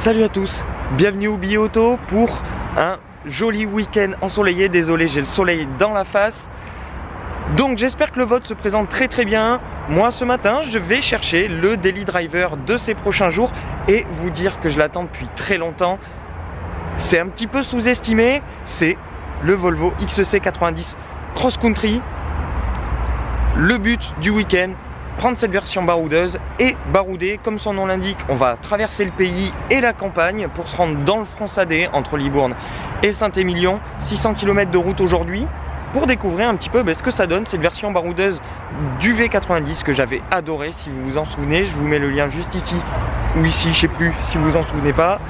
Salut à tous, bienvenue au Billet Auto pour un joli week-end ensoleillé. Désolé, j'ai le soleil dans la face. Donc j'espère que le vote se présente très bien. Moi ce matin je vais chercher le daily driver de ces prochains jours et vous dire que je l'attends depuis très longtemps. C'est un petit peu sous-estimé, c'est le Volvo XC90 Cross Country. Le but du week-end, prendre cette version baroudeuse et barouder, comme son nom l'indique, on va traverser le pays et la campagne pour se rendre dans le Fronsadais entre Libourne et Saint-Émilion. 600 km de route aujourd'hui pour découvrir un petit peu ce que ça donne cette version baroudeuse du V90 que j'avais adoré. Si vous vous en souvenez, je vous mets le lien juste ici ou ici, je sais plus si vous en souvenez pas.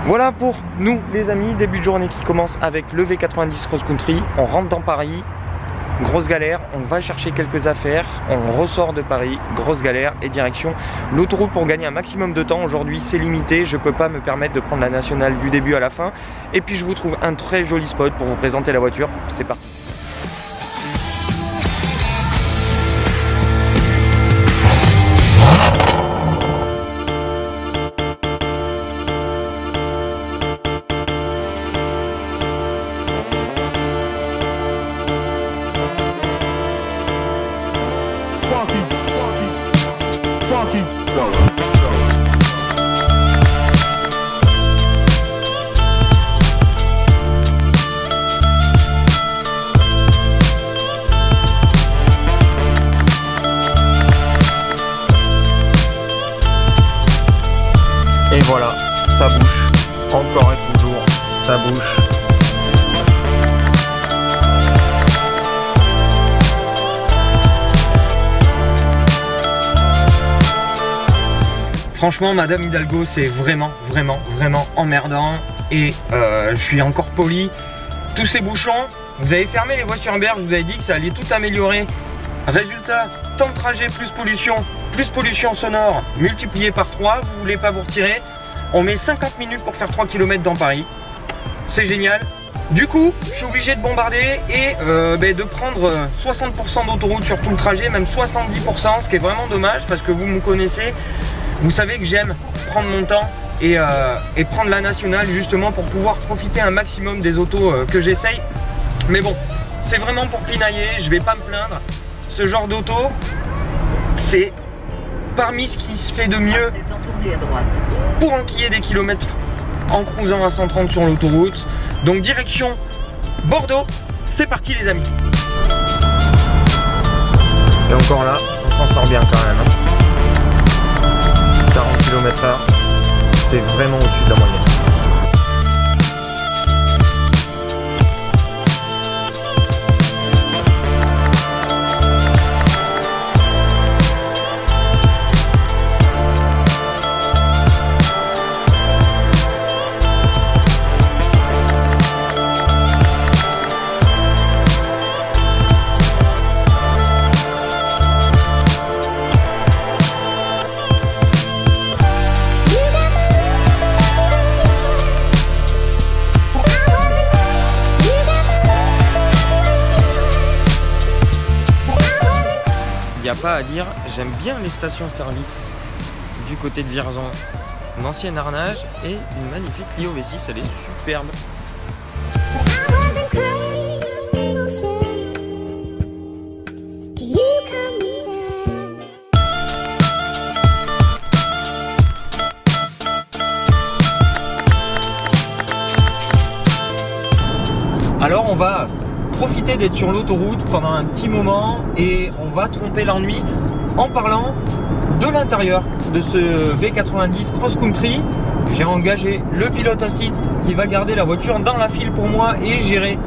Voilà pour nous les amis, début de journée qui commence avec le V90 Cross Country. On rentre dans Paris. Grosse galère, on va chercher quelques affaires, on ressort de Paris, grosse galère et direction l'autoroute pour gagner un maximum de temps. Aujourd'hui c'est limité, je peux pas me permettre de prendre la nationale du début à la fin. Et puis je vous trouve un très joli spot pour vous présenter la voiture, c'est parti. Et voilà, ça bouge, encore et toujours, ça bouge. Franchement, Madame Hidalgo, c'est vraiment emmerdant. Et je suis encore poli. Tous ces bouchons, vous avez fermé les voies sur berge, je vous avez dit que ça allait tout améliorer. Résultat, temps de trajet plus pollution sonore, multiplié par 3, vous voulez pas vous retirer. On met 50 minutes pour faire 3 km dans Paris. C'est génial. Du coup, je suis obligé de bombarder et de prendre 60% d'autoroute sur tout le trajet, même 70%, ce qui est vraiment dommage parce que vous me connaissez. Vous savez que j'aime prendre mon temps et prendre la nationale justement pour pouvoir profiter un maximum des autos que j'essaye. Mais bon, c'est vraiment pour pinailler, je vais pas me plaindre. Ce genre d'auto, c'est parmi ce qui se fait de mieux pour enquiller des kilomètres en cruisant à 130 sur l'autoroute. Donc direction Bordeaux, c'est parti les amis. Et encore là, on s'en sort bien quand même. 40 km/h, c'est vraiment au-dessus de la moyenne. Il n'y a pas à dire, j'aime bien les stations-service du côté de Vierzon. Une ancienne Arnage et une magnifique Clio V6, elle est superbe. Alors on va profiter d'être sur l'autoroute pendant un petit moment et on va tromper l'ennui en parlant de l'intérieur de ce V90 Cross Country. J'ai engagé le pilote assist qui va garder la voiture dans la file pour moi et gérer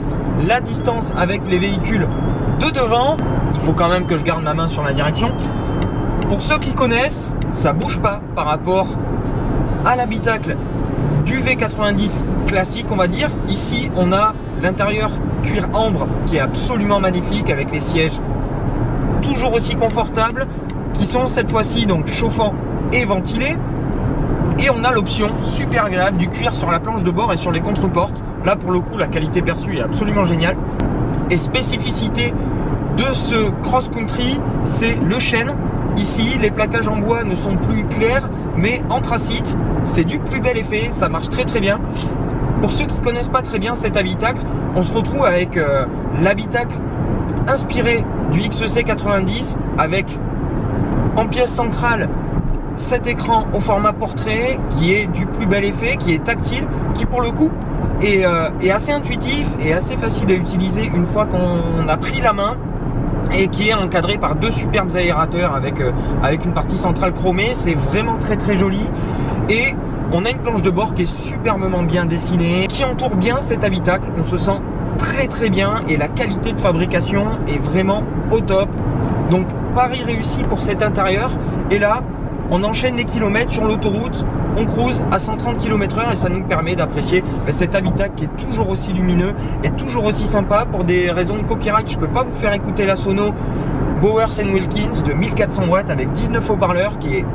la distance avec les véhicules de devant. Il faut quand même que je garde ma main sur la direction. Pour ceux qui connaissent, ça bouge pas par rapport à l'habitacle du V90 classique, on va dire. Ici on a l'intérieur cuir ambre qui est absolument magnifique avec les sièges toujours aussi confortables qui sont cette fois-ci donc chauffants et ventilés. Et on a l'option super agréable du cuir sur la planche de bord et sur les contreportes. Là pour le coup la qualité perçue est absolument géniale. Et spécificité de ce cross country, c'est le chêne. Ici les plaquages en bois ne sont plus clairs mais anthracite. C'est du plus bel effet, ça marche très très bien. Pour ceux qui ne connaissent pas très bien cet habitacle, on se retrouve avec l'habitacle inspiré du XC90 avec en pièce centrale cet écran au format portrait qui est du plus bel effet, qui est tactile, qui pour le coup est assez intuitif et assez facile à utiliser une fois qu'on a pris la main, et qui est encadré par deux superbes aérateurs avec une partie centrale chromée. C'est vraiment très très joli, et on a une planche de bord qui est superbement bien dessinée, qui entoure bien cet habitacle. On se sent très très bien et la qualité de fabrication est vraiment au top. Donc pari réussi pour cet intérieur. Et là on enchaîne les kilomètres sur l'autoroute, on cruise à 130 km/h et ça nous permet d'apprécier cet habitacle qui est toujours aussi lumineux et toujours aussi sympa. Pour des raisons de copyright, je ne peux pas vous faire écouter la sono Bowers & Wilkins de 1400 watts avec 19 haut-parleurs qui est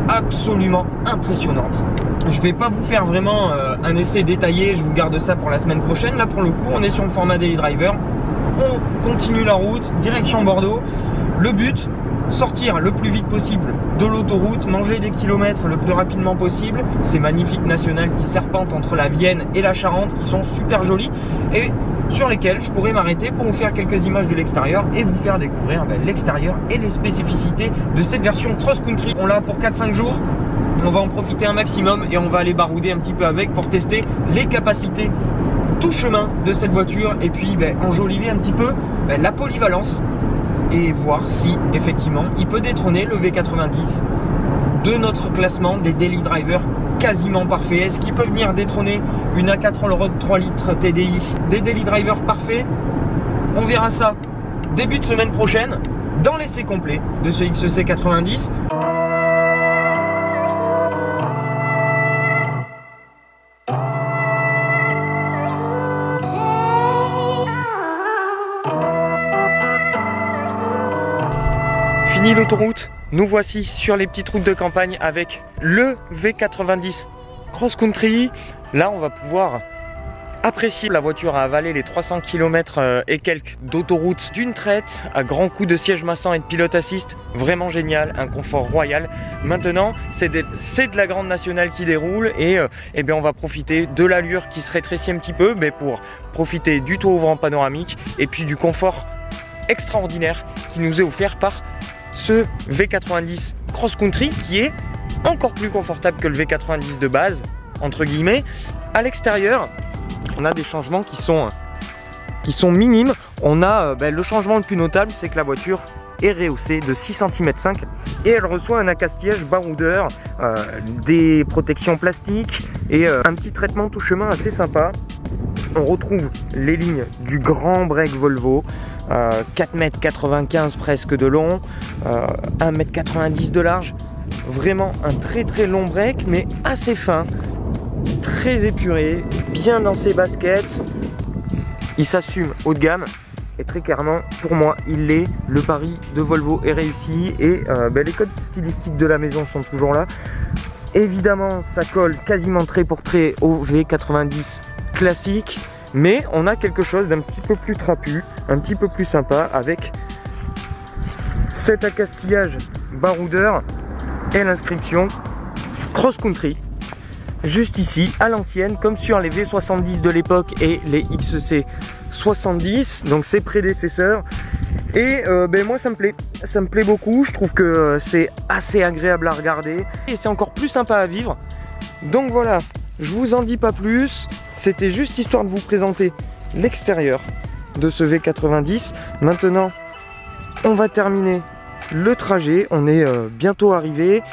absolument impressionnante. Je vais pas vous faire vraiment un essai détaillé, je vous garde ça pour la semaine prochaine. Là pour le coup on est sur le format Daily Driver, on continue la route, direction Bordeaux. Le but, sortir le plus vite possible de l'autoroute, manger des kilomètres le plus rapidement possible. Ces magnifiques nationales qui serpentent entre la Vienne et la Charente, qui sont super jolies et sur lesquelles je pourrais m'arrêter pour vous faire quelques images de l'extérieur et vous faire découvrir l'extérieur et les spécificités de cette version cross-country. On l'a pour 4-5 jours, on va en profiter un maximum et on va aller barouder un petit peu avec pour tester les capacités tout chemin de cette voiture et puis enjoliver un petit peu la polyvalence et voir si effectivement il peut détrôner le V90 de notre classement des Daily Drivers quasiment parfaits. Est-ce qu'il peut venir détrôner une A4 Allroad 3 litres TDI des Daily Drivers parfaits? On verra ça début de semaine prochaine dans l'essai complet de ce XC90. Fini l'autoroute, nous voici sur les petites routes de campagne avec le V90 Cross Country. Là on va pouvoir apprécier la voiture à avaler les 300 km et quelques d'autoroute d'une traite, à grands coups de siège massant et de pilote assist. Vraiment génial, un confort royal. Maintenant c'est de la grande nationale qui déroule et bien on va profiter de l'allure qui se rétrécit un petit peu, mais pour profiter du toit ouvrant panoramique et puis du confort extraordinaire qui nous est offert par ce V90 Cross Country, qui est encore plus confortable que le V90 de base, entre guillemets. À l'extérieur, on a des changements qui sont minimes. On a le changement le plus notable, c'est que la voiture est rehaussée de 6,5 cm et elle reçoit un accastillage baroudeur, des protections plastiques et un petit traitement tout chemin assez sympa. On retrouve les lignes du grand break Volvo, 4,95 m presque de long, 1,90 m de large. Vraiment un très très long break, mais assez fin, très épuré, bien dans ses baskets. Il s'assume haut de gamme et très clairement pour moi il l'est. Le pari de Volvo est réussi et les codes stylistiques de la maison sont toujours là. Évidemment ça colle quasiment trait pour trait au V90 classique, mais on a quelque chose d'un petit peu plus trapu, un petit peu plus sympa avec cet accastillage baroudeur et l'inscription Cross Country juste ici à l'ancienne, comme sur les V70 de l'époque et les XC70, donc ses prédécesseurs. Et moi ça me plaît beaucoup. Je trouve que c'est assez agréable à regarder et c'est encore plus sympa à vivre. Donc voilà, je vous en dis pas plus, c'était juste histoire de vous présenter l'extérieur de ce V90. Maintenant on va terminer le trajet, on est bientôt arrivé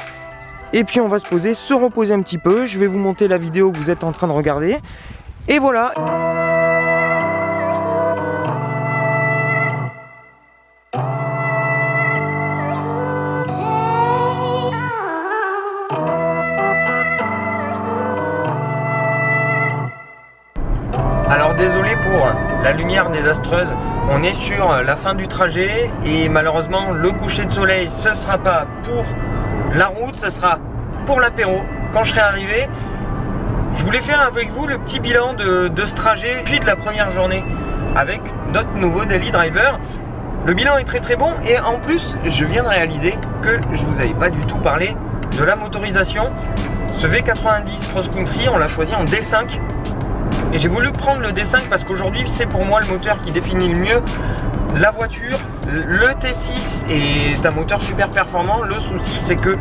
et puis on va se poser, se reposer un petit peu. Je vais vous monter la vidéo que vous êtes en train de regarder et voilà. Alors désolé pour la lumière désastreuse, on est sur la fin du trajet et malheureusement le coucher de soleil ce sera pas pour la route, ce sera pour l'apéro quand je serai arrivé. Je voulais faire avec vous le petit bilan de ce trajet puis de la première journée avec notre nouveau Daily Driver. Le bilan est très très bon et en plus je viens de réaliser que je vous avais pas du tout parlé de la motorisation. Ce V90 Cross Country, on l'a choisi en D5. Et j'ai voulu prendre le D5 parce qu'aujourd'hui c'est pour moi le moteur qui définit le mieux la voiture. Le T6 est un moteur super performant. Le souci c'est que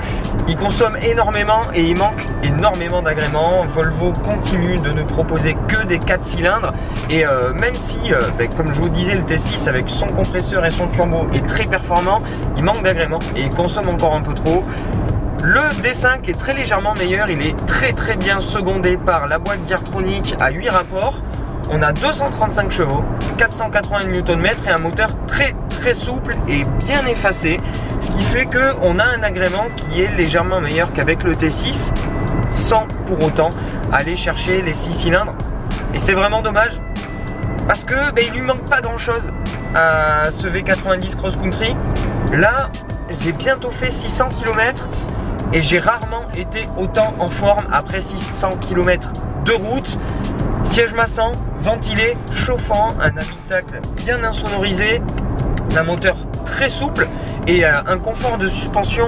il consomme énormément et il manque énormément d'agréments. Volvo continue de ne proposer que des 4 cylindres. Et même si, comme je vous disais, le T6 avec son compresseur et son turbo est très performant, il manque d'agréments et il consomme encore un peu trop. Le D5 est très légèrement meilleur, il est très bien secondé par la boîte Geartronic à 8 rapports. On a 235 chevaux, 480 Nm et un moteur très souple et bien effacé. Ce qui fait qu'on a un agrément qui est légèrement meilleur qu'avec le T6 sans pour autant aller chercher les 6 cylindres. Et c'est vraiment dommage parce que il lui manque pas grand chose à ce V90 Cross Country. Là, j'ai bientôt fait 600 km. Et j'ai rarement été autant en forme après 600 km de route. Siège massant, ventilé, chauffant, un habitacle bien insonorisé, un moteur très souple et un confort de suspension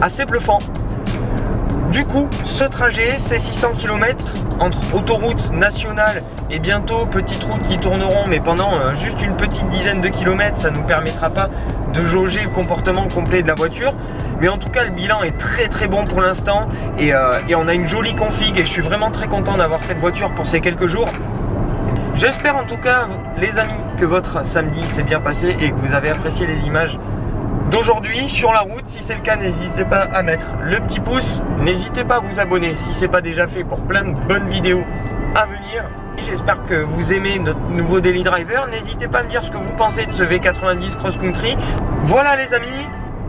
assez bluffant. Du coup, ce trajet, ces 600 km entre autoroute nationale et bientôt petites routes qui tourneront, mais pendant juste une petite dizaine de kilomètres, ça ne nous permettra pas de jauger le comportement complet de la voiture. Mais en tout cas, le bilan est très bon pour l'instant et on a une jolie config et je suis vraiment très content d'avoir cette voiture pour ces quelques jours. J'espère en tout cas, les amis, que votre samedi s'est bien passé et que vous avez apprécié les images d'aujourd'hui sur la route. Si c'est le cas, n'hésitez pas à mettre le petit pouce, n'hésitez pas à vous abonner si c'est pas déjà fait pour plein de bonnes vidéos à venir. J'espère que vous aimez notre nouveau Daily Driver. N'hésitez pas à me dire ce que vous pensez de ce V90 Cross Country. Voilà les amis,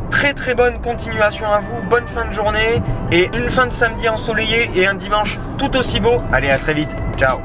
très bonne continuation à vous, bonne fin de journée et une fin de samedi ensoleillé et un dimanche tout aussi beau. Allez, à très vite, ciao.